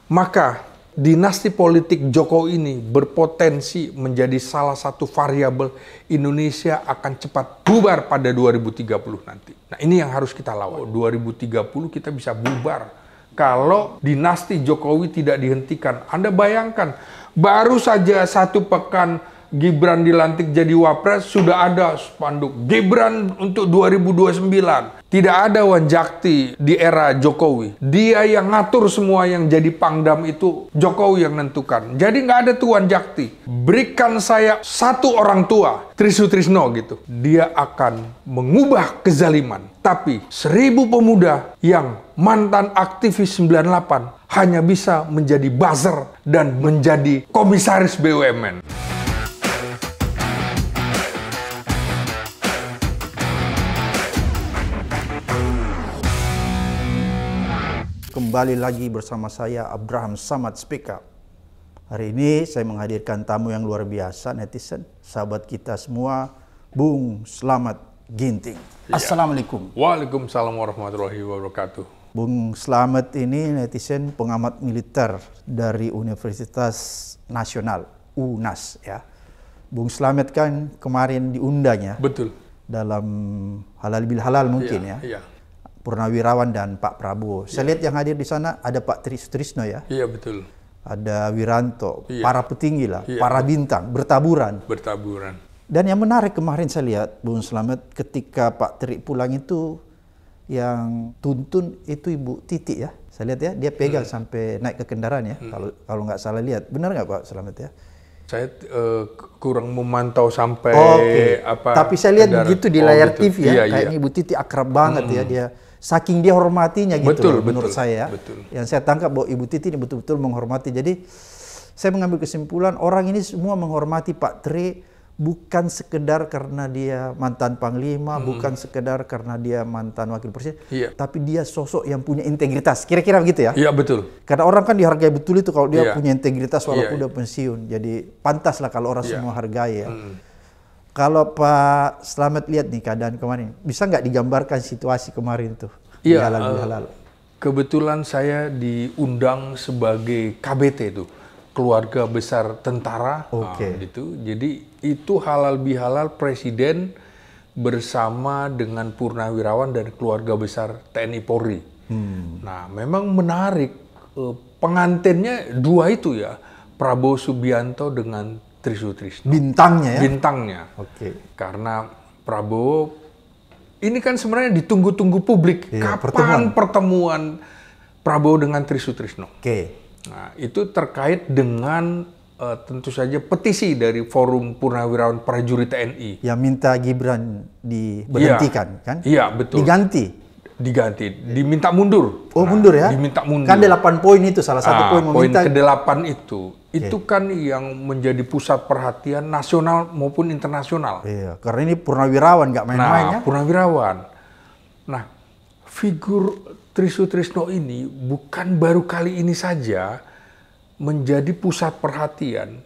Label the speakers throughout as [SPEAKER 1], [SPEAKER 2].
[SPEAKER 1] Maka dinasti politik Jokowi ini berpotensi menjadi salah satu variabel Indonesia akan cepat bubar pada 2030 nanti. Nah, ini yang harus kita lawan. 2030 kita bisa bubar kalau dinasti Jokowi tidak dihentikan. Anda bayangkan, baru saja 1 pekan Gibran dilantik jadi wapres, sudah ada spanduk Gibran untuk 2029. Tidak ada Wanjakti di era Jokowi. Dia yang ngatur semua, yang jadi pangdam itu Jokowi yang nentukan. Jadi nggak ada tuh Wanjakti. Berikan saya 1 orang tua, Tri Sutrisno gitu. Dia akan mengubah kezaliman. Tapi 1000 pemuda yang mantan aktivis 98 hanya bisa menjadi buzzer dan menjadi komisaris BUMN.
[SPEAKER 2] Kembali lagi bersama saya Abraham Samad Speak Up. Hari ini saya menghadirkan tamu yang luar biasa, netizen, sahabat kita semua, Bung Slamet Ginting.
[SPEAKER 1] Ya.
[SPEAKER 2] Assalamualaikum.
[SPEAKER 1] Waalaikumsalam warahmatullahi wabarakatuh.
[SPEAKER 2] Bung Slamet ini netizen pengamat militer dari Universitas Nasional, UNAS ya. Bung Slamet kan kemarin diundang ya.
[SPEAKER 1] Betul.
[SPEAKER 2] Dalam halal bil halal mungkin ya.
[SPEAKER 1] Iya.
[SPEAKER 2] Purnawirawan dan Pak Prabowo. Saya lihat yang hadir di sana ada Pak Tri Sutrisno ya.
[SPEAKER 1] Iya, betul.
[SPEAKER 2] Ada Wiranto,
[SPEAKER 1] Iya.
[SPEAKER 2] para petinggi lah,
[SPEAKER 1] Iya.
[SPEAKER 2] para bintang, bertaburan.
[SPEAKER 1] Bertaburan.
[SPEAKER 2] Dan yang menarik kemarin saya lihat, Bung Slamet, ketika Pak Tri pulang itu, yang tuntun itu Ibu Titi ya. Saya lihat ya, dia pegang sampai naik ke kendaraan ya, kalau nggak salah lihat. Benar nggak Pak Slamet ya?
[SPEAKER 1] Saya kurang memantau sampai apa.
[SPEAKER 2] Tapi saya lihat begitu di layar
[SPEAKER 1] gitu.
[SPEAKER 2] TV ya,
[SPEAKER 1] Iya,
[SPEAKER 2] kayaknya Ibu Titi akrab banget ya, dia saking dia hormatinya gitu
[SPEAKER 1] Betul,
[SPEAKER 2] menurut
[SPEAKER 1] betul,
[SPEAKER 2] saya.
[SPEAKER 1] betul.
[SPEAKER 2] Yang saya tangkap bahwa Ibu Titi ini betul-betul menghormati. Jadi saya mengambil kesimpulan orang ini semua menghormati Pak Tri bukan sekedar karena dia mantan panglima, bukan sekedar karena dia mantan wakil presiden, tapi dia sosok yang punya integritas. Kira-kira begitu ya?
[SPEAKER 1] Iya, betul.
[SPEAKER 2] Karena orang kan dihargai betul itu kalau dia
[SPEAKER 1] Iya.
[SPEAKER 2] punya integritas walaupun
[SPEAKER 1] Iya.
[SPEAKER 2] udah pensiun. Jadi pantas lah kalau orang
[SPEAKER 1] Iya.
[SPEAKER 2] semua hargai ya. Kalau Pak Slamet lihat nih keadaan kemarin, bisa nggak digambarkan situasi kemarin tuh?
[SPEAKER 1] Iya,
[SPEAKER 2] Halal.
[SPEAKER 1] kebetulan saya diundang sebagai KBT itu, keluarga besar tentara.
[SPEAKER 2] Oke.
[SPEAKER 1] Gitu. Jadi itu halal bihalal presiden bersama dengan purnawirawan dan keluarga besar TNI Polri. Nah, memang menarik, pengantinnya 2 itu ya, Prabowo Subianto dengan Tri Sutrisno.
[SPEAKER 2] Bintangnya ya?
[SPEAKER 1] Bintangnya.
[SPEAKER 2] Oke.
[SPEAKER 1] Karena Prabowo ini kan sebenarnya ditunggu-tunggu publik.
[SPEAKER 2] Iya,
[SPEAKER 1] Kapan pertemuan Prabowo dengan Tri Sutrisno?
[SPEAKER 2] Oke.
[SPEAKER 1] Nah, itu terkait dengan tentu saja petisi dari Forum Purnawirawan Prajurit TNI.
[SPEAKER 2] Yang minta Gibran diberhentikan kan?
[SPEAKER 1] Iya, betul. Diganti, diminta mundur.
[SPEAKER 2] Oh, mundur ya?
[SPEAKER 1] Diminta mundur.
[SPEAKER 2] Kan 8 poin itu salah satu poin meminta.
[SPEAKER 1] Poin ke-8 itu kan yang menjadi pusat perhatian nasional maupun internasional.
[SPEAKER 2] Iya, karena ini purnawirawan nggak main-main ya.
[SPEAKER 1] Purnawirawan. Nah, figur Tri Sutrisno ini bukan baru kali ini saja menjadi pusat perhatian,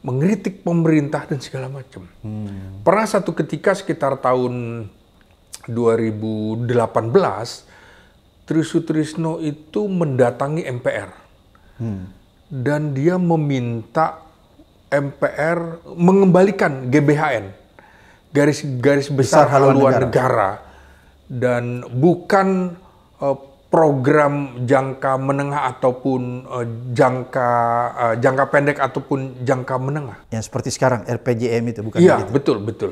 [SPEAKER 1] mengkritik pemerintah dan segala macam. Pernah satu ketika sekitar tahun 2018, Tri Sutrisno itu mendatangi MPR. Dan dia meminta MPR mengembalikan GBHN, garis besar haluan negara, dan bukan program jangka menengah ataupun jangka pendek ataupun jangka menengah.
[SPEAKER 2] Yang seperti sekarang RPJM itu bukan
[SPEAKER 1] Iya,
[SPEAKER 2] begitu?
[SPEAKER 1] betul.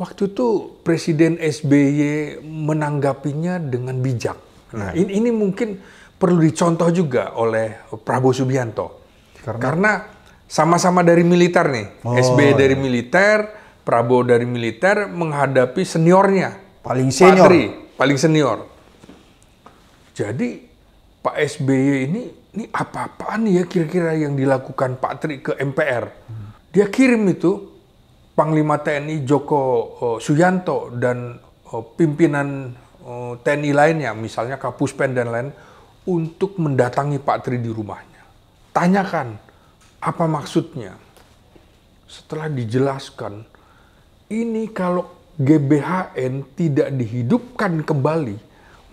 [SPEAKER 1] Waktu itu Presiden SBY menanggapinya dengan bijak. Nah, ini mungkin perlu dicontoh juga oleh Prabowo Subianto. Karena sama-sama dari militer nih. SBY dari militer, Prabowo dari militer menghadapi seniornya.
[SPEAKER 2] Paling senior.
[SPEAKER 1] Pak Tri, paling senior. Jadi Pak SBY ini apa-apaan ya kira-kira yang dilakukan Pak Tri ke MPR. Dia kirim itu Panglima TNI Joko Suyanto dan pimpinan TNI lainnya, misalnya Kapuspen dan lain, untuk mendatangi Pak Tri di rumahnya. Tanyakan, apa maksudnya? Setelah dijelaskan, ini kalau GBHN tidak dihidupkan kembali,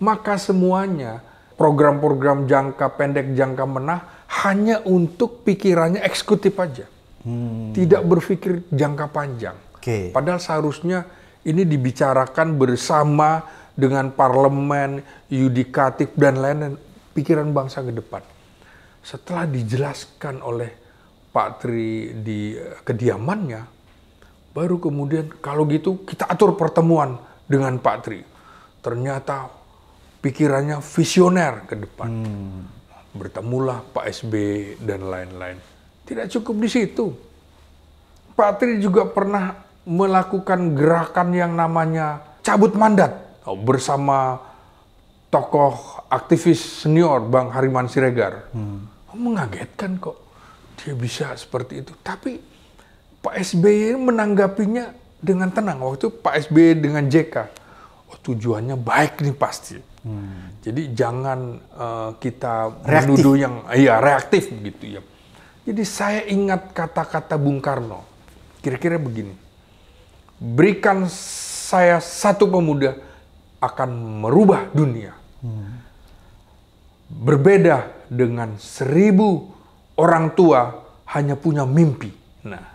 [SPEAKER 1] maka semuanya program-program jangka pendek, jangka menengah hanya untuk pikirannya eksekutif aja. Tidak berpikir jangka panjang. Padahal seharusnya ini dibicarakan bersama dengan parlemen, yudikatif, dan lain-lain, pikiran bangsa ke depan. Setelah dijelaskan oleh Pak Tri di kediamannya, baru kemudian kalau gitu kita atur pertemuan dengan Pak Tri. Ternyata pikirannya visioner ke depan. Bertemulah Pak SBY dan lain-lain. Tidak cukup di situ. Pak Tri juga pernah melakukan gerakan yang namanya cabut mandat bersama tokoh aktivis senior Bang Hariman Siregar. Mengagetkan kok dia bisa seperti itu. Tapi Pak SBY menanggapinya dengan tenang. Waktu itu Pak SBY dengan JK, tujuannya baik nih pasti. Jadi jangan kita menuduh yang reaktif begitu ya. Jadi saya ingat kata-kata Bung Karno, kira-kira begini, berikan saya satu pemuda akan merubah dunia. Berbeda dengan 1000 orang tua hanya punya mimpi. Nah,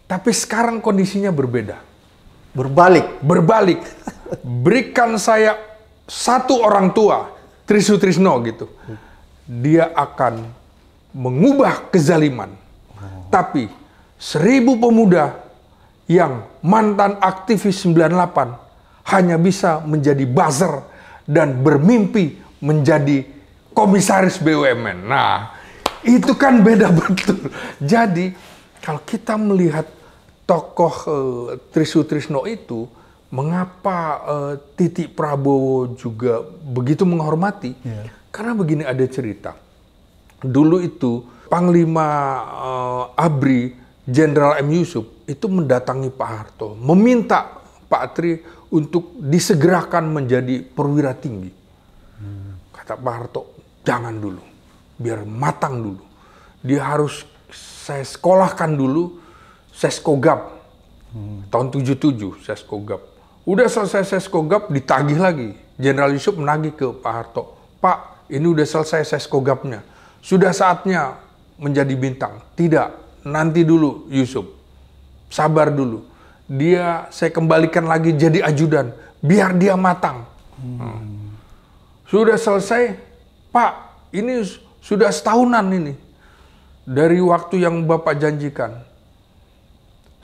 [SPEAKER 1] tapi sekarang kondisinya berbeda. Berbalik. Berikan saya satu orang tua, Tri Sutrisno gitu. Dia akan mengubah kezaliman. Tapi 1000 pemuda yang mantan aktivis 98 hanya bisa menjadi buzzer dan bermimpi menjadi komisaris BUMN. Nah, itu kan beda betul. Jadi, kalau kita melihat tokoh Tri Sutrisno itu, mengapa Titik Prabowo juga begitu menghormati? Karena begini, ada cerita. Dulu itu Panglima ABRI Jenderal M. Yusuf itu mendatangi Pak Harto, meminta Pak Tri untuk disegerakan menjadi perwira tinggi. Kata Pak Harto, jangan dulu, biar matang dulu. Dia harus saya sekolahkan dulu Seskogap. Tahun 77 Seskogap. Udah selesai Seskogap, ditagih lagi. Jenderal Yusuf menagih ke Pak Harto, Pak, ini udah selesai Seskogapnya. Sudah saatnya menjadi bintang. Tidak, nanti dulu Yusuf. Sabar dulu. Saya kembalikan lagi jadi ajudan. Biar dia matang. Sudah selesai, Pak, ini sudah setahunan ini. Dari waktu yang Bapak janjikan.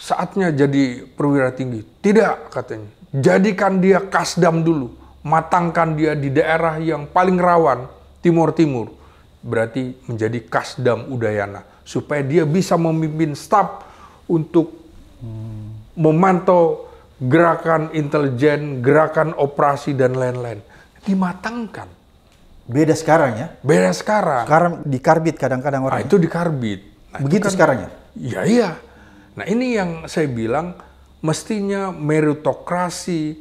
[SPEAKER 1] Saatnya jadi perwira tinggi. Tidak, katanya. Jadikan dia kasdam dulu. Matangkan dia di daerah yang paling rawan, Timur-Timur. Berarti menjadi Kasdam Udayana, supaya dia bisa memimpin staf untuk memantau gerakan intelijen, gerakan operasi dan lain-lain. Dimatangkan.
[SPEAKER 2] Beda sekarang ya?
[SPEAKER 1] Beda sekarang.
[SPEAKER 2] Sekarang dikarbit kadang-kadang orang.
[SPEAKER 1] Itu dikarbit.
[SPEAKER 2] Begitu kan, sekarang ya?
[SPEAKER 1] Iya. Nah, ini yang saya bilang, mestinya meritokrasi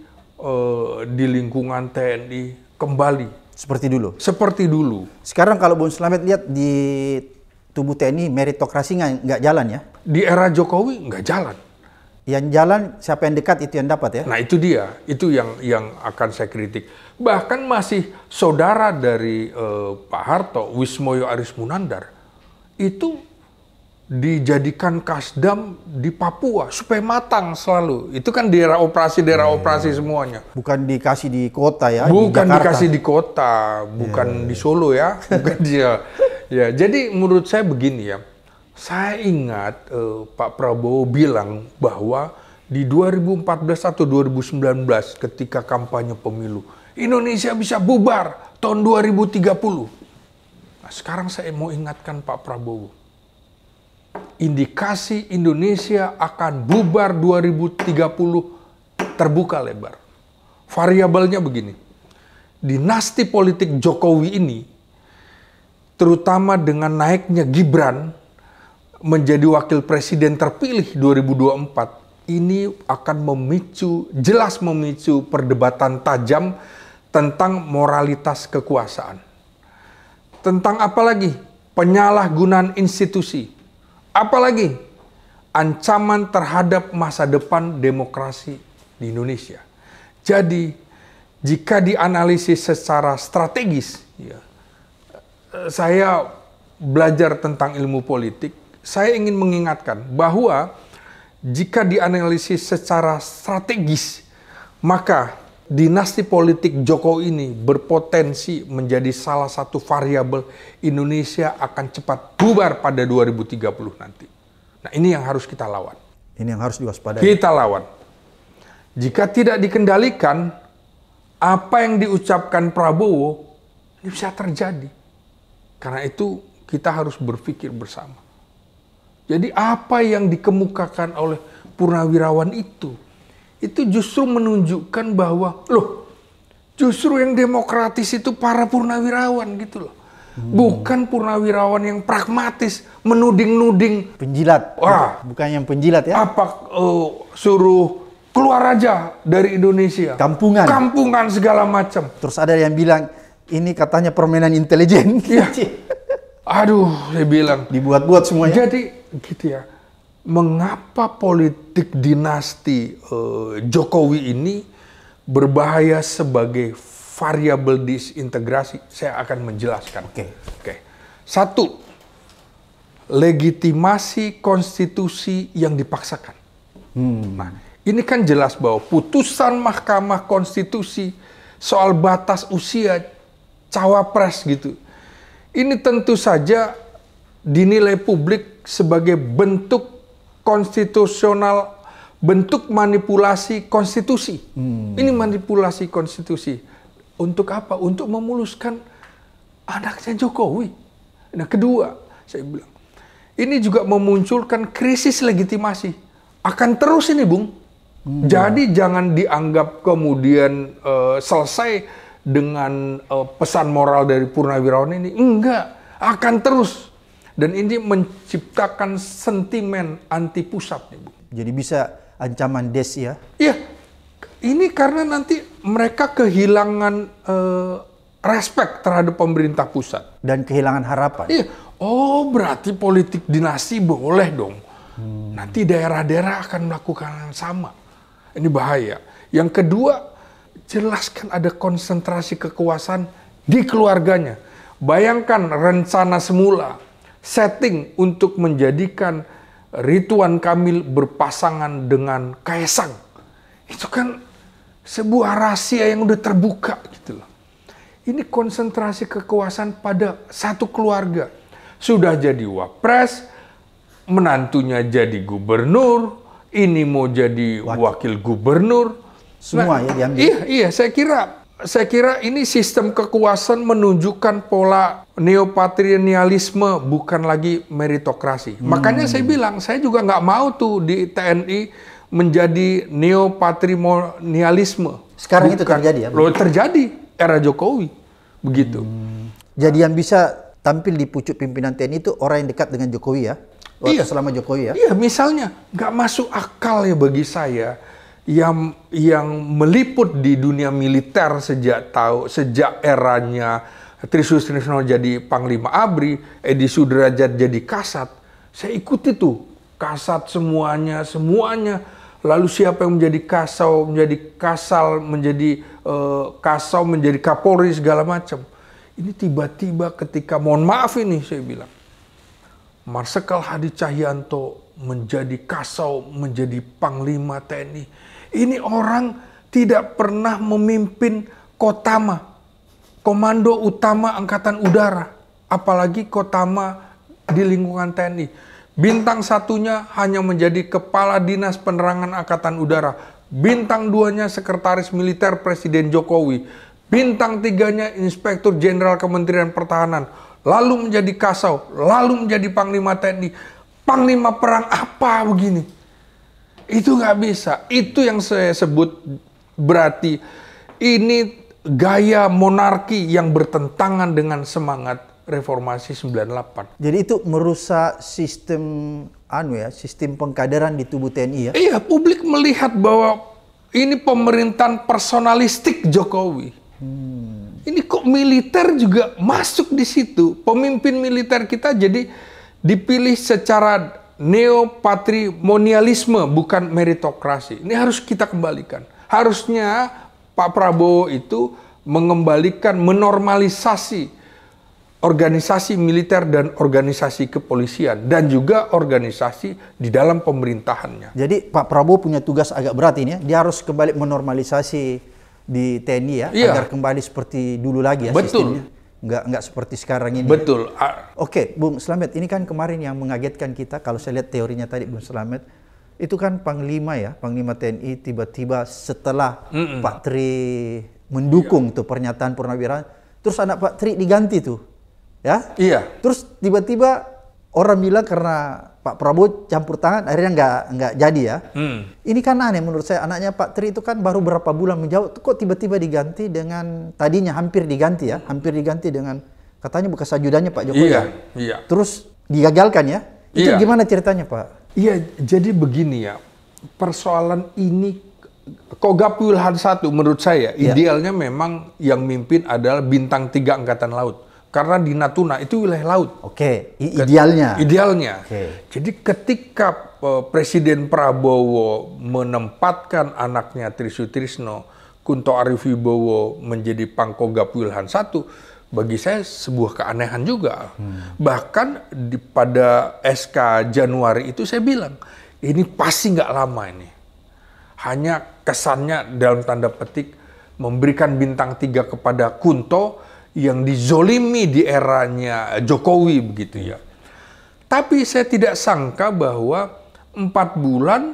[SPEAKER 1] di lingkungan TNI kembali.
[SPEAKER 2] Seperti dulu?
[SPEAKER 1] Seperti dulu.
[SPEAKER 2] Sekarang kalau Bung Slamet lihat di tubuh TNI, meritokrasi nggak jalan ya?
[SPEAKER 1] Di era Jokowi nggak jalan.
[SPEAKER 2] Yang jalan, siapa yang dekat itu yang dapat ya?
[SPEAKER 1] Nah itu dia, itu yang akan saya kritik. Bahkan masih saudara dari Pak Harto, Wismoyo Arismunandar, itu dijadikan kasdam di Papua supaya matang selalu. Itu kan daerah operasi semuanya.
[SPEAKER 2] Bukan dikasih di kota ya?
[SPEAKER 1] Bukan di dikasih di kota, bukan di Solo ya, bukan dia. Ya, jadi menurut saya begini ya. Saya ingat Pak Prabowo bilang bahwa di 2014 atau 2019 ketika kampanye pemilu, Indonesia bisa bubar tahun 2030. Nah, sekarang saya mau ingatkan Pak Prabowo. Indikasi Indonesia akan bubar 2030 terbuka lebar. Variabelnya begini. Dinasti politik Jokowi ini, terutama dengan naiknya Gibran menjadi wakil presiden terpilih 2024, ini akan jelas memicu perdebatan tajam tentang moralitas kekuasaan. Tentang apa lagi? Penyalahgunaan institusi. Apalagi ancaman terhadap masa depan demokrasi di Indonesia. Jadi, jika dianalisis secara strategis, ya, saya belajar tentang ilmu politik, saya ingin mengingatkan bahwa jika dianalisis secara strategis, maka dinasti politik Jokowi ini berpotensi menjadi salah satu variabel Indonesia akan cepat bubar pada 2030 nanti. Nah, ini yang harus kita lawan.
[SPEAKER 2] Ini yang harus diwaspadai.
[SPEAKER 1] Kita lawan. Jika tidak dikendalikan, apa yang diucapkan Prabowo ini bisa terjadi. Karena itu kita harus berpikir bersama. Jadi apa yang dikemukakan oleh Purnawirawan itu justru menunjukkan bahwa justru yang demokratis itu para Purnawirawan gitu loh. Bukan Purnawirawan yang pragmatis, menuding-nuding.
[SPEAKER 2] Penjilat. Wah, bukan yang penjilat ya.
[SPEAKER 1] Apa suruh keluar aja dari Indonesia.
[SPEAKER 2] Kampungan.
[SPEAKER 1] Kampungan segala macam.
[SPEAKER 2] Terus ada yang bilang ini katanya permainan intelijen.
[SPEAKER 1] Iya. Aduh, saya bilang
[SPEAKER 2] dibuat-buat semuanya.
[SPEAKER 1] Jadi gitu ya. Mengapa politik dinasti Jokowi ini berbahaya sebagai variabel disintegrasi? Saya akan menjelaskan. Oke. Satu, legitimasi konstitusi yang dipaksakan. Nah, ini kan jelas bahwa putusan Mahkamah Konstitusi soal batas usia cawapres gitu. Ini tentu saja dinilai publik sebagai bentuk konstitusional, bentuk manipulasi konstitusi. Ini manipulasi konstitusi. Untuk apa? Untuk memuluskan anaknya Jokowi. Nah, kedua, saya bilang, ini juga memunculkan krisis legitimasi. Akan terus ini, Bung. Jadi jangan dianggap kemudian selesai dengan pesan moral dari Purnawirawan ini. Enggak, akan terus. Dan ini menciptakan sentimen anti pusat nih, Bu.
[SPEAKER 2] Jadi bisa ancaman des ya?
[SPEAKER 1] Iya, ini karena nanti mereka kehilangan respek terhadap pemerintah pusat.
[SPEAKER 2] Dan kehilangan harapan.
[SPEAKER 1] Iya, oh berarti politik dinasti boleh dong. Nanti daerah-daerah akan melakukan yang sama. Ini bahaya. Yang kedua, jelaskan ada konsentrasi kekuasaan di keluarganya. Bayangkan rencana semula, setting untuk menjadikan Ridwan Kamil berpasangan dengan Kaesang. Itu kan sebuah rahasia yang udah terbuka gitu loh. Ini konsentrasi kekuasaan pada satu keluarga. Sudah jadi wapres, menantunya jadi gubernur, ini mau jadi wakil gubernur.
[SPEAKER 2] Semua ya diambil.
[SPEAKER 1] Iya, saya kira ini sistem kekuasaan menunjukkan pola neopatriarkalisme, bukan lagi meritokrasi. Makanya saya bilang, saya juga nggak mau tuh di TNI menjadi neopatrimonialisme.
[SPEAKER 2] Sekarang itu terjadi ya?
[SPEAKER 1] Loh, terjadi era Jokowi, begitu.
[SPEAKER 2] Jadi yang bisa tampil di pucuk pimpinan TNI itu orang yang dekat dengan Jokowi ya?
[SPEAKER 1] Iya.
[SPEAKER 2] Selama Jokowi ya?
[SPEAKER 1] Iya, misalnya nggak masuk akal ya bagi saya yang meliput di dunia militer sejak eranya Trisutrisno jadi Panglima ABRI, Edi Sudrajat jadi Kasat. Saya ikuti tuh Kasat semuanya. Lalu siapa yang menjadi Kasau, menjadi Kasal, menjadi Kasau, menjadi Kapolri segala macam. Ini tiba-tiba ketika, mohon maaf ini saya bilang, Marsikal Hadi Cahyanto menjadi Kasau, menjadi Panglima TNI. Ini orang tidak pernah memimpin Kotama, Komando Utama Angkatan Udara, apalagi Kotama di lingkungan TNI. Bintang satunya hanya menjadi Kepala Dinas Penerangan Angkatan Udara. Bintang 2-nya Sekretaris Militer Presiden Jokowi. Bintang 3-nya Inspektur Jenderal Kementerian Pertahanan. Lalu menjadi Kasau, lalu menjadi Panglima TNI. Panglima perang apa begini? Itu nggak bisa. Itu yang saya sebut berarti ini gaya monarki yang bertentangan dengan semangat reformasi 98.
[SPEAKER 2] Jadi itu merusak sistem sistem pengkaderan di tubuh TNI ya?
[SPEAKER 1] Iya, publik melihat bahwa ini pemerintahan personalistik Jokowi. Ini kok militer juga masuk di situ. Pemimpin militer kita jadi dipilih secara neopatrimonialisme, bukan meritokrasi. Ini harus kita kembalikan. Harusnya Pak Prabowo itu mengembalikan, menormalisasi organisasi militer dan organisasi kepolisian dan juga organisasi di dalam pemerintahannya.
[SPEAKER 2] Jadi Pak Prabowo punya tugas agak berat ini ya. Dia harus kembali menormalisasi di TNI ya, agar kembali seperti dulu lagi ya.
[SPEAKER 1] Betul.
[SPEAKER 2] Sistemnya. Nggak seperti sekarang ini.
[SPEAKER 1] Betul.
[SPEAKER 2] Ya. Oke, Bung Slamet, ini kan kemarin yang mengagetkan kita kalau saya lihat teorinya tadi Bung Slamet, itu kan Panglima ya, Panglima TNI tiba-tiba setelah Pak Tri mendukung tuh pernyataan Purnawirawan, terus anak Pak Tri diganti tuh. Ya?
[SPEAKER 1] Iya.
[SPEAKER 2] Terus tiba-tiba orang bilang karena Pak Prabowo campur tangan, akhirnya nggak jadi ya. Ini kan aneh menurut saya. Anaknya Pak Tri itu kan baru berapa bulan menjawab, kok tiba-tiba diganti dengan tadinya hampir diganti ya, hampir diganti dengan katanya bekas ajudannya Pak Jokowi.
[SPEAKER 1] Iya.
[SPEAKER 2] Ya?
[SPEAKER 1] Iya.
[SPEAKER 2] Terus digagalkan ya. Itu gimana ceritanya Pak?
[SPEAKER 1] Iya, jadi begini ya. Persoalan ini Kogab Wilhan 1 menurut saya idealnya memang yang mimpin adalah bintang 3 Angkatan Laut. Karena di Natuna itu wilayah laut.
[SPEAKER 2] Oke, idealnya.
[SPEAKER 1] Idealnya.
[SPEAKER 2] Oke.
[SPEAKER 1] Jadi ketika Presiden Prabowo menempatkan anaknya Trisutrisno, Kunto Arifibowo menjadi Pangkogap Wilhan 1, bagi saya sebuah keanehan juga. Bahkan pada SK Januari itu saya bilang, ini pasti nggak lama ini. Hanya kesannya dalam tanda petik memberikan bintang 3 kepada Kunto yang dizolimi di eranya Jokowi begitu ya. Tapi saya tidak sangka bahwa 4 bulan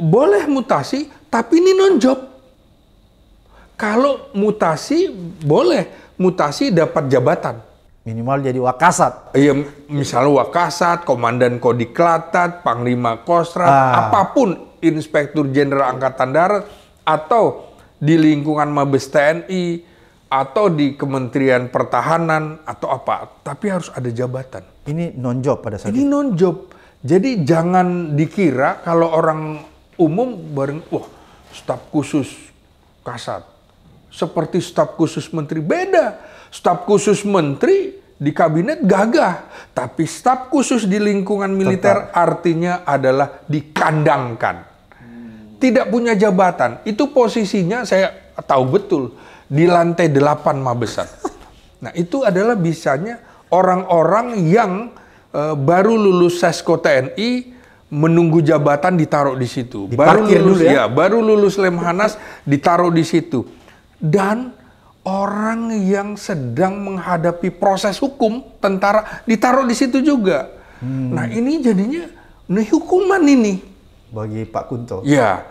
[SPEAKER 1] boleh mutasi, tapi ini non-job. Kalau mutasi boleh, mutasi dapat jabatan.
[SPEAKER 2] Minimal jadi Wakasat.
[SPEAKER 1] Iya, misalnya Wakasat, Komandan Kodiklatat, Panglima Kostrat, apapun, Inspektur Jenderal Angkatan Darat, atau di lingkungan Mabes TNI, atau di Kementerian Pertahanan atau apa, tapi harus ada jabatan.
[SPEAKER 2] Ini non-job pada saat
[SPEAKER 1] ini non-job. Jadi jangan dikira kalau orang umum bareng, wah staf khusus Kasat, seperti staf khusus menteri. Beda, staf khusus menteri di kabinet gagah, tapi staf khusus di lingkungan militer artinya adalah dikandangkan. Tidak punya jabatan, itu posisinya saya tahu betul. Di lantai 8 Mabesat. Nah itu adalah bisanya orang-orang yang baru lulus Sesko TNI menunggu jabatan ditaruh di situ. Baru lulus, baru lulus Lemhanas ditaruh di situ. Dan orang yang sedang menghadapi proses hukum tentara ditaruh di situ juga. Nah ini jadinya hukuman ini
[SPEAKER 2] bagi Pak Kunto.
[SPEAKER 1] Ya,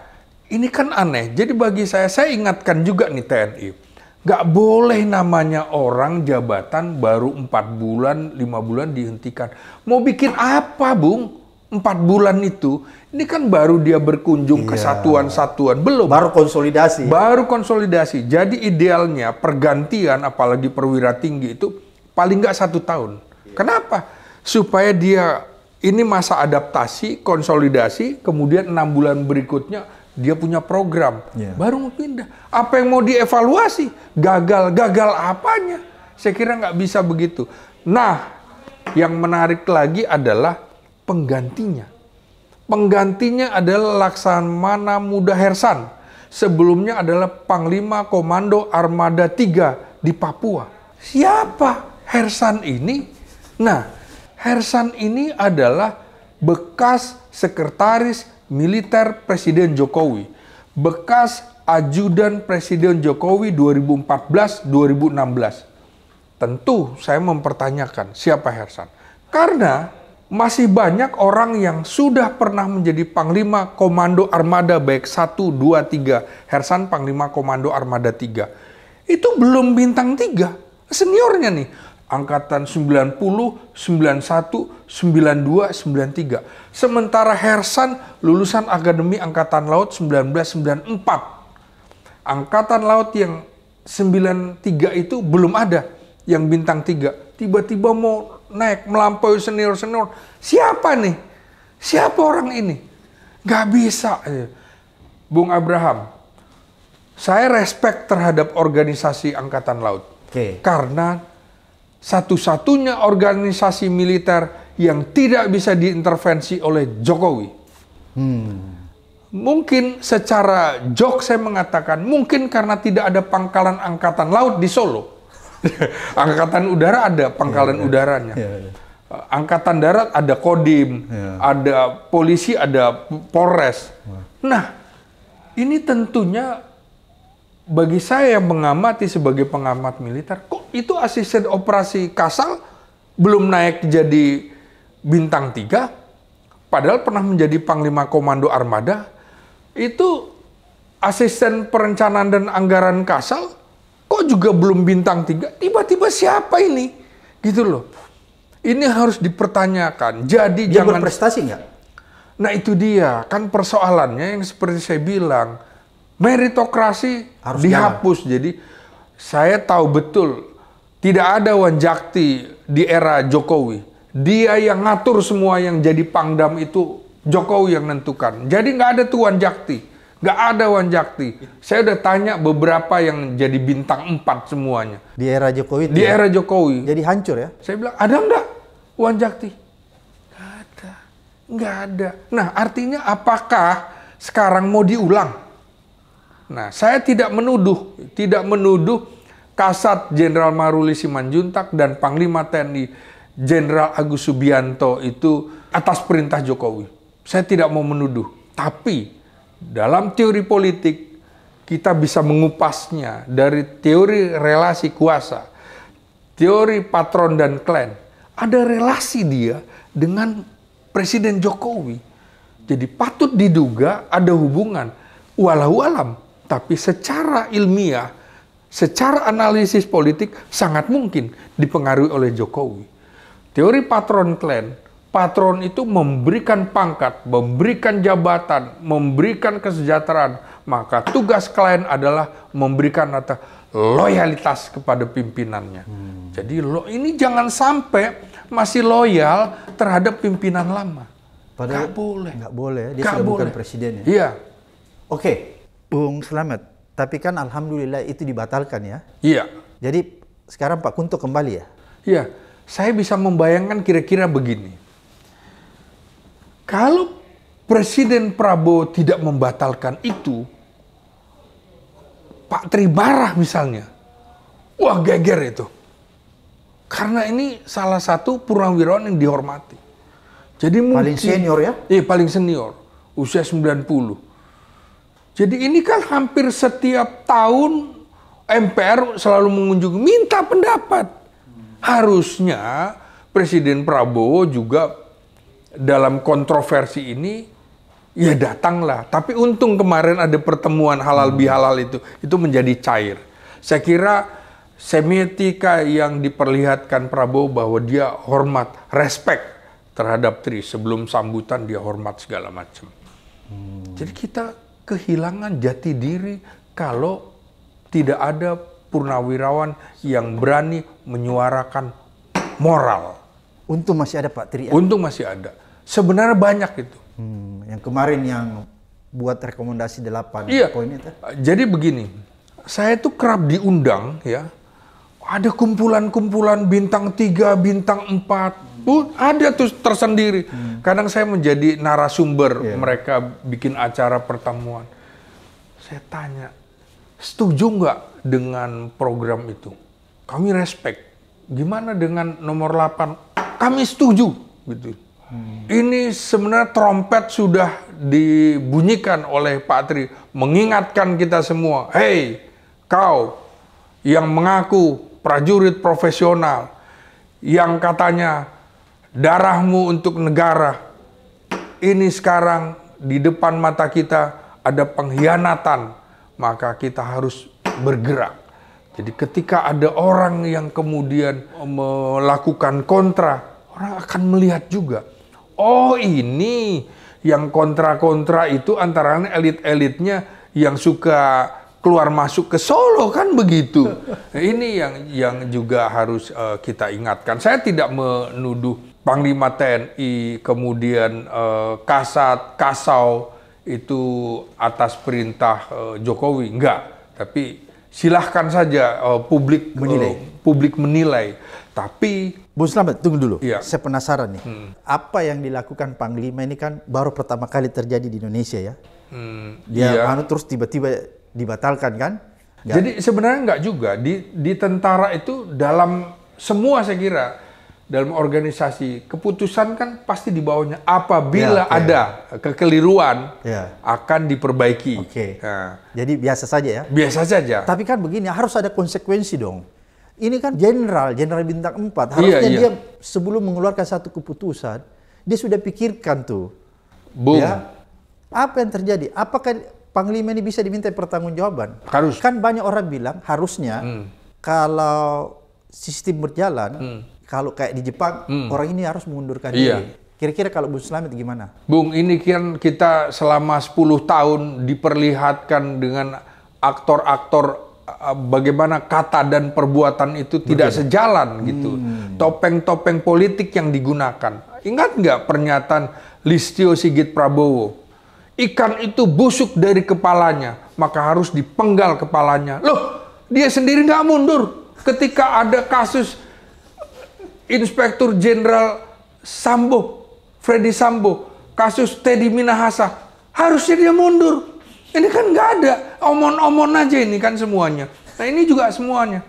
[SPEAKER 1] ini kan aneh. Jadi bagi saya ingatkan juga nih TNI. Gak boleh namanya orang jabatan baru 4 bulan, 5 bulan dihentikan. Mau bikin apa, Bung? 4 bulan itu, ini kan baru dia berkunjung ke satuan-satuan. Belum.
[SPEAKER 2] Baru konsolidasi.
[SPEAKER 1] Baru konsolidasi. Jadi idealnya pergantian, apalagi perwira tinggi itu, paling nggak 1 tahun. Kenapa? Supaya dia, ini masa adaptasi, konsolidasi, kemudian 6 bulan berikutnya, dia punya program, baru mau pindah. Apa yang mau dievaluasi? Gagal apanya? Saya kira nggak bisa begitu. Nah, yang menarik lagi adalah penggantinya. Penggantinya adalah Laksamana Muda Hersan. Sebelumnya adalah Panglima Komando Armada 3 di Papua. Siapa Hersan ini? Nah, Hersan ini adalah bekas sekretaris militer Presiden Jokowi, bekas ajudan Presiden Jokowi 2014-2016. Tentu saya mempertanyakan siapa Hersan. Karena masih banyak orang yang sudah pernah menjadi Panglima Komando Armada baik 1, 2, 3. Hersan Panglima Komando Armada 3. Itu belum bintang 3. Seniornya nih. Angkatan 90, 91, 92, 93. Sementara Hersan lulusan Akademi Angkatan Laut 1994. Angkatan Laut yang 93 itu belum ada yang bintang 3. Tiba-tiba mau naik, melampaui senior-senior. Siapa nih? Siapa orang ini? Gak bisa. Bung Abraham, saya respect terhadap organisasi Angkatan Laut. Karena satu-satunya organisasi militer yang tidak bisa diintervensi oleh Jokowi. Mungkin secara joke saya mengatakan, mungkin karena tidak ada pangkalan angkatan laut di Solo. Angkatan udara ada pangkalan udaranya. Angkatan darat ada Kodim, ada polisi, ada Polres. Nah, ini tentunya bagi saya yang mengamati sebagai pengamat militer, kok itu asisten operasi Kasal belum naik jadi bintang 3, padahal pernah menjadi Panglima Komando Armada. Itu asisten perencanaan dan anggaran Kasal, kok juga belum bintang 3? Tiba-tiba siapa ini? Gitu loh. Ini harus dipertanyakan. Jadi
[SPEAKER 2] Dia
[SPEAKER 1] jangan
[SPEAKER 2] berprestasi nggak?
[SPEAKER 1] Nah itu dia, kan persoalannya yang seperti saya bilang, meritokrasi harus dihapus. Jadi saya tahu betul, tidak ada Wanjakti di era Jokowi. Dia yang ngatur semua, yang jadi Pangdam itu Jokowi yang nentukan. Jadi nggak ada tuh Wanjakti, nggak ada Wanjakti. Saya udah tanya beberapa yang jadi bintang 4 semuanya.
[SPEAKER 2] Di era Jokowi?
[SPEAKER 1] Di era Jokowi.
[SPEAKER 2] Jadi hancur ya?
[SPEAKER 1] Saya bilang, ada nggak Wanjakti? Nggak ada. Nah, artinya apakah sekarang mau diulang? Nah, saya tidak menuduh Kasat Jenderal Maruli Simanjuntak dan Panglima TNI Jenderal Agus Subianto itu atas perintah Jokowi. Saya tidak mau menuduh. Tapi, dalam teori politik, kita bisa mengupasnya dari teori relasi kuasa, teori patron dan klan. Ada relasi dia dengan Presiden Jokowi. Jadi patut diduga ada hubungan. Walau alam. Tapi secara ilmiah, secara analisis politik sangat mungkin dipengaruhi oleh Jokowi. Teori patron klan, patron itu memberikan pangkat, memberikan jabatan, memberikan kesejahteraan. Maka tugas klan adalah memberikan loyalitas kepada pimpinannya. Jadi ini jangan sampai masih loyal terhadap pimpinan lama.
[SPEAKER 2] Padahal
[SPEAKER 1] nggak boleh.
[SPEAKER 2] Nggak boleh, dia sudah bukan presiden ya?
[SPEAKER 1] Iya.
[SPEAKER 2] Oke, Bung Slamet, tapi kan alhamdulillah itu dibatalkan ya?
[SPEAKER 1] Iya.
[SPEAKER 2] Jadi sekarang Pak Kunto kembali ya?
[SPEAKER 1] Iya, saya bisa membayangkan kira-kira begini. Kalau Presiden Prabowo tidak membatalkan itu, Pak Tri marah misalnya. Wah, geger itu. Karena ini salah satu purnawirawan yang dihormati. Jadi
[SPEAKER 2] paling senior ya?
[SPEAKER 1] Iya, paling senior. Usia 90. Jadi ini kan hampir setiap tahun MPR selalu mengunjungi, minta pendapat. Harusnya Presiden Prabowo juga dalam kontroversi ini ya datanglah. Tapi untung kemarin ada pertemuan halal bihalal itu menjadi cair. Saya kira semiotika yang diperlihatkan Prabowo bahwa dia hormat, respect terhadap Tri. Sebelum sambutan dia hormat segala macam. Jadi kita kehilangan jati diri kalau tidak ada purnawirawan yang berani menyuarakan moral.
[SPEAKER 2] Untung masih ada Pak Tri.
[SPEAKER 1] Untung masih ada. Sebenarnya banyak itu.
[SPEAKER 2] Yang kemarin yang buat rekomendasi 8 poin itu.
[SPEAKER 1] Jadi begini, saya itu kerap diundang ya. Ada kumpulan-kumpulan bintang 3, bintang 4. Ada tuh tersendiri. Kadang saya menjadi narasumber, mereka bikin acara pertemuan. Saya tanya, setuju nggak dengan program itu? Kami respect. Gimana dengan nomor 8? Kami setuju. Gitu. Ini sebenarnya trompet sudah dibunyikan oleh Pak Tri. Mengingatkan kita semua, hei kau yang mengaku prajurit profesional, yang katanya darahmu untuk negara, ini sekarang di depan mata kita ada pengkhianatan, maka kita harus bergerak. Jadi ketika ada orang yang kemudian melakukan kontra, orang akan melihat juga, oh ini yang kontra-kontra itu antara elit-elitnya yang suka keluar masuk ke Solo, kan begitu. Nah, ini yang juga harus kita ingatkan. Saya tidak menuduh Panglima TNI, kemudian Kasat, Kasau itu atas perintah Jokowi, enggak. Tapi silahkan saja publik menilai. Tapi
[SPEAKER 2] Bung Slamet, tunggu dulu.
[SPEAKER 1] Iya.
[SPEAKER 2] Saya penasaran nih. Apa yang dilakukan Panglima ini kan baru pertama kali terjadi di Indonesia ya? Dia terus tiba-tiba dibatalkan kan?
[SPEAKER 1] Jadi sebenarnya nggak juga. Di tentara itu dalam semua saya kira, dalam organisasi, keputusan kan pasti di bawahnya. Apabila ada kekeliruan, akan diperbaiki.
[SPEAKER 2] Nah. Jadi biasa saja ya?
[SPEAKER 1] Biasa saja.
[SPEAKER 2] Tapi kan begini, harus ada konsekuensi dong. Ini kan jenderal bintang 4. Harusnya dia sebelum mengeluarkan satu keputusan, dia sudah pikirkan tuh.
[SPEAKER 1] Bung.
[SPEAKER 2] Ya, apa yang terjadi? Apakah Panglima ini bisa diminta pertanggungjawaban?
[SPEAKER 1] Harus.
[SPEAKER 2] Kan banyak orang bilang harusnya kalau sistem berjalan, kalau kayak di Jepang, orang ini harus mengundurkan diri. Kira-kira kalau Bung Slamet gimana?
[SPEAKER 1] Bung, ini kan kita selama 10 tahun diperlihatkan dengan aktor-aktor bagaimana kata dan perbuatan itu tidak sejalan gitu. Topeng-topeng politik yang digunakan. Ingat nggak pernyataan Listio Sigit Prabowo? Ikan itu busuk dari kepalanya, maka harus dipenggal kepalanya. Loh, dia sendiri nggak mundur. Ketika ada kasus Inspektur Jenderal Sambo, Freddy Sambo, kasus Teddy Minahasa, harusnya dia mundur. Ini kan nggak ada, omon-omon aja ini kan semuanya. Nah ini juga semuanya.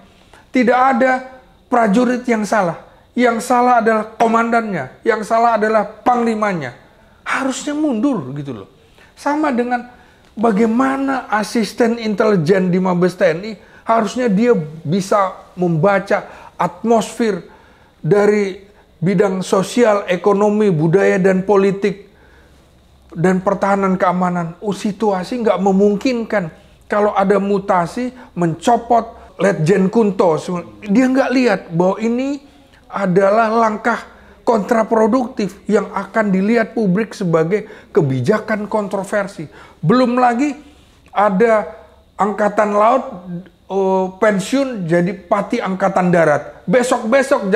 [SPEAKER 1] Tidak ada prajurit yang salah. Yang salah adalah komandannya. Yang salah adalah panglimanya. Harusnya mundur gitu loh. Sama dengan bagaimana asisten intelijen di Mabes TNI, harusnya dia bisa membaca atmosfer dari bidang sosial, ekonomi, budaya, dan politik, dan pertahanan keamanan. Situasi nggak memungkinkan. Kalau ada mutasi, mencopot Letjen Kunto, dia nggak lihat bahwa ini adalah langkah kontraproduktif yang akan dilihat publik sebagai kebijakan kontroversi. Belum lagi ada Angkatan Laut pensiun jadi Pati Angkatan Darat. Besok-besok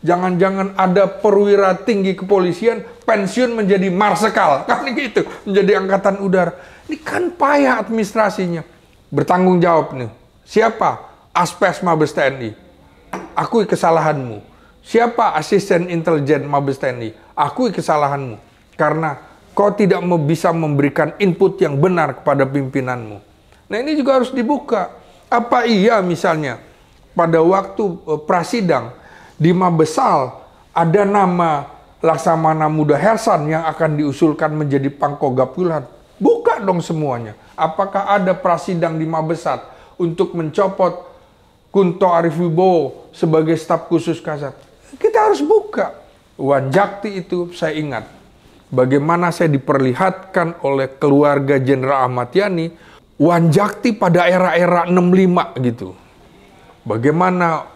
[SPEAKER 1] jangan-jangan ada perwira tinggi kepolisian pensiun menjadi marsekal, kan gitu, menjadi Angkatan Udara. Ini kan payah administrasinya. Bertanggung jawab nih. Siapa? Aspes Mabes TNI. Akui kesalahanmu. Siapa asisten intelijen Mabes TNI? Akui kesalahanmu. Karena kau tidak bisa memberikan input yang benar kepada pimpinanmu. Nah ini juga harus dibuka. Apa iya misalnya pada waktu prasidang di Mabesal ada nama Laksamana Muda Hersan yang akan diusulkan menjadi Pangkogap Wilhan? Buka dong semuanya. Apakah ada prasidang di Mabesat untuk mencopot Kunto Arif Wibowo sebagai staf khusus Kasat? Kita harus buka. Wanjakti itu saya ingat. Bagaimana saya diperlihatkan oleh keluarga Jenderal Ahmad Yani, Wanjakti pada era-era 65 gitu. Bagaimana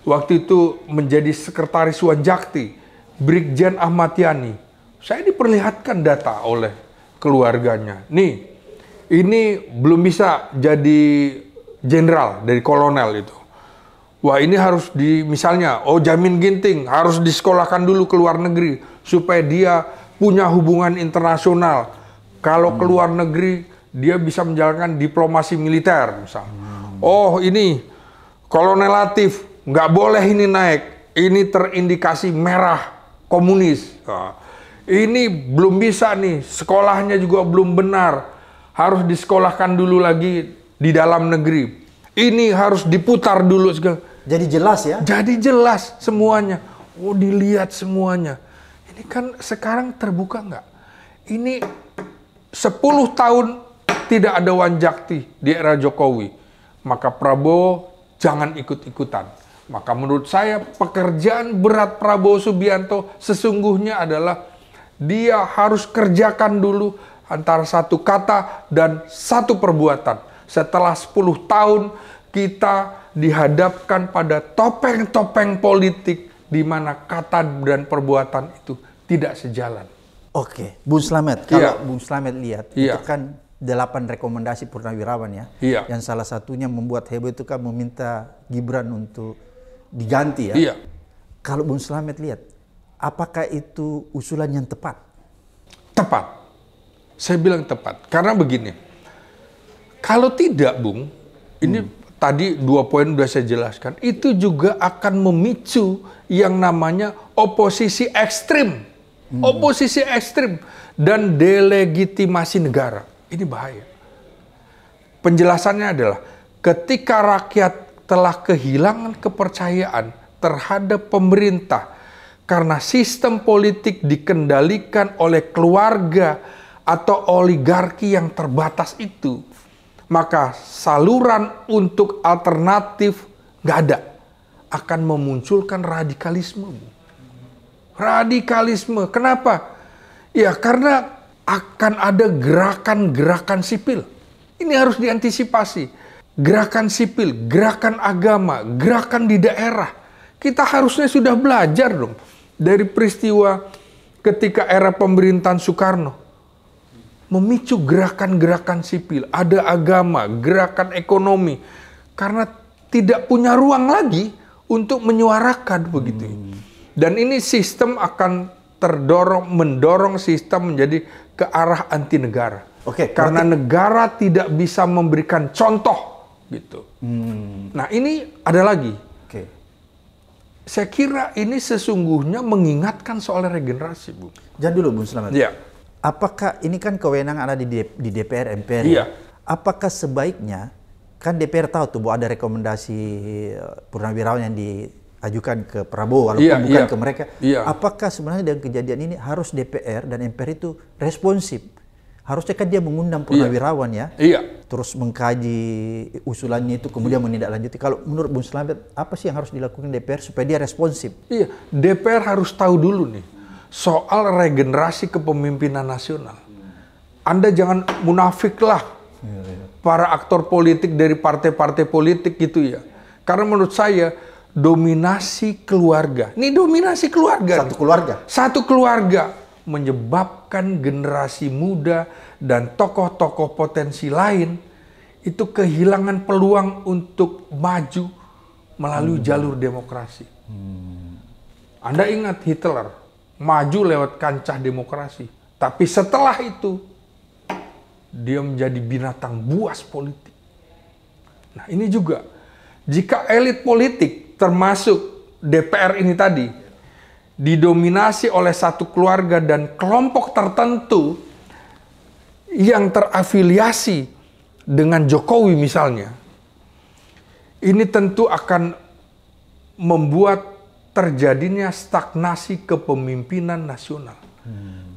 [SPEAKER 1] waktu itu menjadi sekretaris Wanjakti, Brigjen Ahmad Yani. Saya diperlihatkan data oleh keluarganya. Nih, ini belum bisa jadi jenderal dari kolonel itu. Wah ini harus misalnya, Jamin Ginting harus disekolahkan dulu ke luar negeri supaya dia punya hubungan internasional. Kalau ke luar negeri dia bisa menjalankan diplomasi militer misalnya. Ini Kolonel Latif nggak boleh ini naik, ini terindikasi merah komunis. Ini belum bisa nih, sekolahnya juga belum benar, harus disekolahkan dulu lagi di dalam negeri. Ini harus diputar dulu segala.
[SPEAKER 2] Jadi jelas ya?
[SPEAKER 1] Jadi jelas semuanya. Dilihat semuanya. Ini kan sekarang terbuka nggak? Ini 10 tahun tidak ada Wanjakti di era Jokowi. Maka Prabowo jangan ikut-ikutan. Maka menurut saya pekerjaan berat Prabowo Subianto sesungguhnya adalah dia harus kerjakan dulu antara satu kata dan satu perbuatan. Setelah 10 tahun kita dihadapkan pada topeng-topeng politik di mana kata dan perbuatan itu tidak sejalan.
[SPEAKER 2] Oke, Bung Slamet, kalau Bung Slamet lihat, itu kan 8 rekomendasi purnawirawan ya. Yang salah satunya membuat heboh itu kan meminta Gibran untuk diganti ya. Kalau Bung Slamet lihat, apakah itu usulan yang tepat?
[SPEAKER 1] Tepat. Saya bilang tepat. Karena begini, kalau tidak Bung, ini tadi 2 poin sudah saya jelaskan, itu juga akan memicu yang namanya oposisi ekstrim. Oposisi ekstrim dan delegitimasi negara. Ini bahaya. Penjelasannya adalah ketika rakyat telah kehilangan kepercayaan terhadap pemerintah karena sistem politik dikendalikan oleh keluarga atau oligarki yang terbatas itu, maka saluran untuk alternatif nggak ada, akan memunculkan radikalisme. Radikalisme, kenapa? Ya karena akan ada gerakan-gerakan sipil. Ini harus diantisipasi. Gerakan sipil, gerakan agama, gerakan di daerah. Kita harusnya sudah belajar dong dari peristiwa ketika era pemerintahan Soekarno. Memicu gerakan-gerakan sipil, ada agama, gerakan ekonomi. Karena tidak punya ruang lagi untuk menyuarakan begitu. Dan ini sistem akan mendorong sistem menjadi ke arah anti negara.
[SPEAKER 2] Oke,
[SPEAKER 1] karena negara tidak bisa memberikan contoh gitu. Nah, ini ada lagi.
[SPEAKER 2] Oke.
[SPEAKER 1] Saya kira ini sesungguhnya mengingatkan soal regenerasi, Bu.
[SPEAKER 2] Jangan dulu, Bung Slamet.
[SPEAKER 1] Iya.
[SPEAKER 2] Apakah ini kan kewenangan ada di DPR, MPR?
[SPEAKER 1] Iya.
[SPEAKER 2] Apakah sebaiknya, kan DPR tahu tuh bahwa ada rekomendasi purnawirawan yang diajukan ke Prabowo, walaupun bukan ke mereka.
[SPEAKER 1] Iya.
[SPEAKER 2] Apakah sebenarnya dengan kejadian ini harus DPR dan MPR itu responsif? Harusnya kan dia mengundang purnawirawan ya, terus mengkaji usulannya itu, kemudian menindaklanjuti. Kalau menurut Bung Slamet, apa sih yang harus dilakukan DPR supaya dia responsif?
[SPEAKER 1] Iya, DPR harus tahu dulu nih soal regenerasi kepemimpinan nasional. Anda jangan munafik lah para aktor politik dari partai-partai politik gitu ya. Karena menurut saya dominasi keluarga. Ini dominasi keluarga. Satu keluarga menyebabkan generasi muda dan tokoh-tokoh potensi lain itu kehilangan peluang untuk maju melalui jalur demokrasi. Anda ingat Hitler maju lewat kancah demokrasi, tapi setelah itu dia menjadi binatang buas politik. Nah, ini juga jika elit politik termasuk DPR ini tadi didominasi oleh satu keluarga dan kelompok tertentu yang terafiliasi dengan Jokowi misalnya, ini tentu akan membuat terjadinya stagnasi kepemimpinan nasional.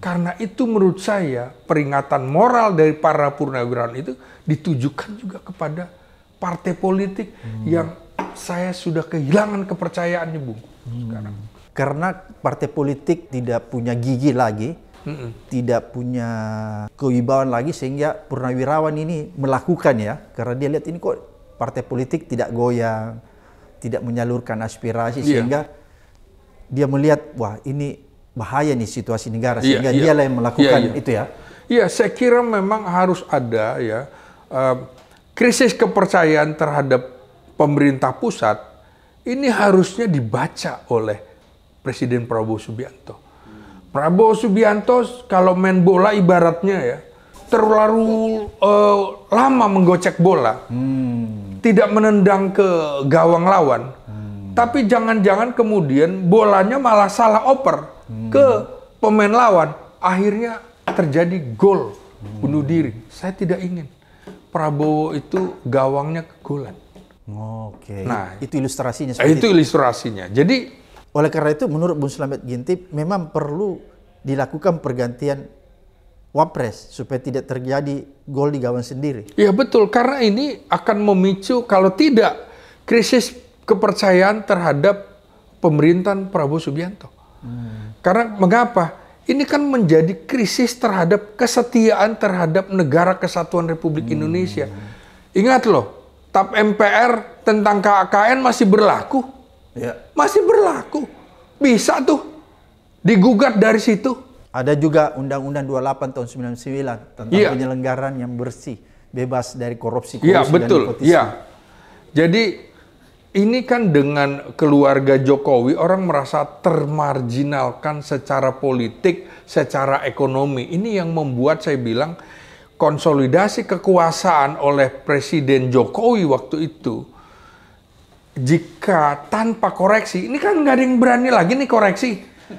[SPEAKER 1] Karena itu menurut saya peringatan moral dari para purnawirawan itu ditujukan juga kepada partai politik yang saya sudah kehilangan kepercayaannya, Bung. Sekarang.
[SPEAKER 2] Karena partai politik tidak punya gigi lagi, tidak punya kewibawaan lagi, sehingga purnawirawan ini melakukan ya, karena dia lihat ini kok partai politik tidak goyang, tidak menyalurkan aspirasi, sehingga dia melihat, wah ini bahaya nih situasi negara, sehingga dia lah yang melakukan itu ya.
[SPEAKER 1] Iya, saya kira memang harus ada ya krisis kepercayaan terhadap pemerintah pusat, ini harusnya dibaca oleh Presiden Prabowo Subianto. Prabowo Subianto kalau main bola ibaratnya ya terlalu lama menggocek bola, tidak menendang ke gawang lawan, tapi jangan-jangan kemudian bolanya malah salah oper ke pemain lawan, akhirnya terjadi gol bunuh diri. Saya tidak ingin Prabowo itu gawangnya kegolan.
[SPEAKER 2] Oke.
[SPEAKER 1] Nah,
[SPEAKER 2] itu ilustrasinya.
[SPEAKER 1] Itu ilustrasinya. Jadi
[SPEAKER 2] oleh karena itu, menurut Bung Slamet Ginting, memang perlu dilakukan pergantian wapres supaya tidak terjadi gol di gawang sendiri.
[SPEAKER 1] Iya betul, karena ini akan memicu kalau tidak krisis kepercayaan terhadap pemerintahan Prabowo Subianto. Karena mengapa? Ini kan menjadi krisis terhadap kesetiaan terhadap Negara Kesatuan Republik Indonesia. Ingat loh, TAP MPR tentang KKN masih berlaku.
[SPEAKER 2] Ya.
[SPEAKER 1] Masih berlaku. Bisa tuh digugat dari situ.
[SPEAKER 2] Ada juga Undang-Undang 28 tahun 99 tentang penyelenggaraan yang bersih, bebas dari korupsi
[SPEAKER 1] Iya, betul.
[SPEAKER 2] dan nepotisme.
[SPEAKER 1] Iya. Jadi ini kan dengan keluarga Jokowi orang merasa termarginalkan secara politik, secara ekonomi. Ini yang membuat saya bilang konsolidasi kekuasaan oleh Presiden Jokowi waktu itu, jika tanpa koreksi, ini kan nggak ada yang berani lagi nih koreksi.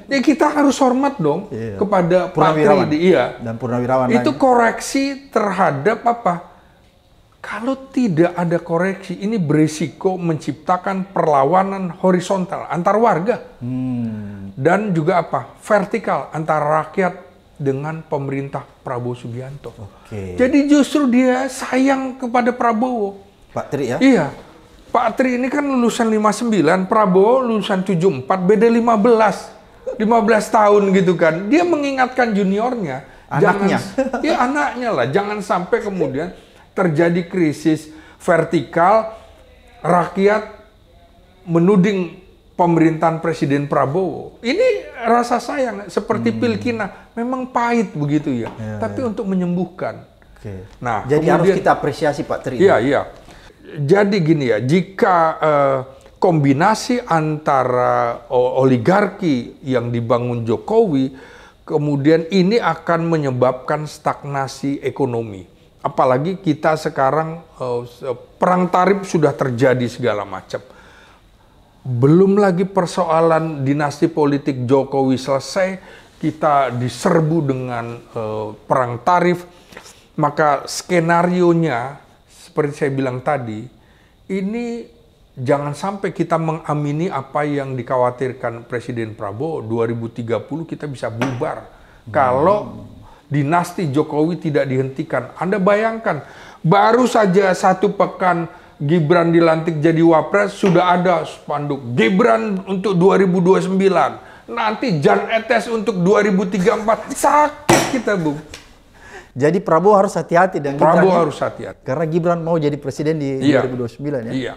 [SPEAKER 1] Ya kita harus hormat dong kepada
[SPEAKER 2] purnawirawan.
[SPEAKER 1] Patri,
[SPEAKER 2] Dan purnawirawan
[SPEAKER 1] itu
[SPEAKER 2] lain.
[SPEAKER 1] koreksi terhadap apa? Kalau tidak ada koreksi, ini berisiko menciptakan perlawanan horizontal antar warga. Dan juga apa? Vertikal antara rakyat dengan pemerintah Prabowo Subianto. Jadi justru dia sayang kepada Prabowo.
[SPEAKER 2] Pak Tri ya?
[SPEAKER 1] Iya. Pak Tri ini kan lulusan 59, Prabowo lulusan 74, beda 15 tahun gitu kan. Dia mengingatkan juniornya.
[SPEAKER 2] Anaknya?
[SPEAKER 1] Ya anaknya lah. Jangan sampai kemudian terjadi krisis vertikal, rakyat menuding pemerintahan Presiden Prabowo. Ini rasa sayang, seperti Pilkina, memang pahit begitu ya, tapi untuk menyembuhkan. Nah,
[SPEAKER 2] jadi kemudian, harus kita apresiasi Pak Tri.
[SPEAKER 1] Iya, iya. Jadi gini ya, jika kombinasi antara oligarki yang dibangun Jokowi, kemudian ini akan menyebabkan stagnasi ekonomi. Apalagi kita sekarang perang tarif sudah terjadi segala macam. Belum lagi persoalan dinasti politik Jokowi selesai, kita diserbu dengan perang tarif. Maka skenarionya, seperti saya bilang tadi, ini jangan sampai kita mengamini apa yang dikhawatirkan Presiden Prabowo. 2030 kita bisa bubar. Kalau dinasti Jokowi tidak dihentikan. Anda bayangkan, baru saja 1 pekan Gibran dilantik jadi wapres, sudah ada spanduk Gibran untuk 2029. Nanti Jan Etes untuk 2034. Sakit kita, Bung.
[SPEAKER 2] Jadi Prabowo harus hati-hati dengan Gibran.
[SPEAKER 1] Prabowo harus hati-hati.
[SPEAKER 2] Karena Gibran mau jadi presiden di 2029 ya.
[SPEAKER 1] Iya.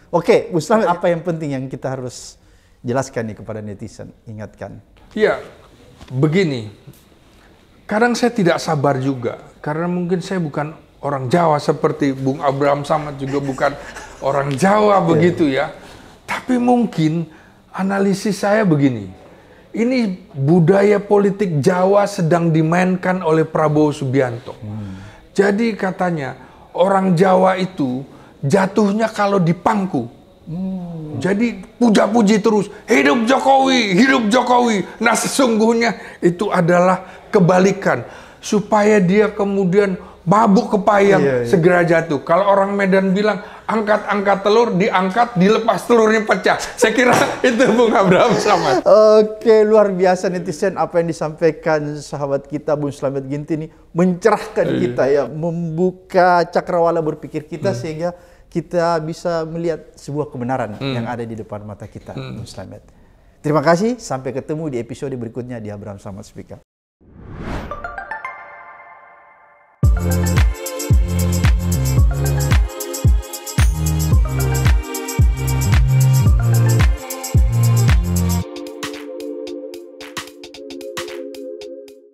[SPEAKER 2] Oke, Bu Slamet, apa yang penting yang kita harus jelaskan nih kepada netizen? Ingatkan.
[SPEAKER 1] Iya, begini. Kadang saya tidak sabar juga, karena mungkin saya bukan orang Jawa seperti Bung Abraham Samad juga bukan orang Jawa begitu ya. Tapi mungkin analisis saya begini, ini budaya politik Jawa sedang dimainkan oleh Prabowo Subianto. Jadi katanya orang Jawa itu jatuhnya kalau dipangku. Jadi puja-puji terus, hidup Jokowi, hidup Jokowi. Nah sesungguhnya itu adalah kebalikan, supaya dia kemudian mabuk kepayang segera jatuh. Kalau orang Medan bilang angkat-angkat telur, diangkat, dilepas telurnya pecah. Saya kira itu Bung Abraham Samad.
[SPEAKER 2] Oke, luar biasa netizen, apa yang disampaikan sahabat kita Bung Slamet Ginting ini mencerahkan kita ya, membuka cakrawala berpikir kita sehingga kita bisa melihat sebuah kebenaran yang ada di depan mata kita, Bung Slamet. Terima kasih, sampai ketemu di episode berikutnya di Abraham Samad Speak Up.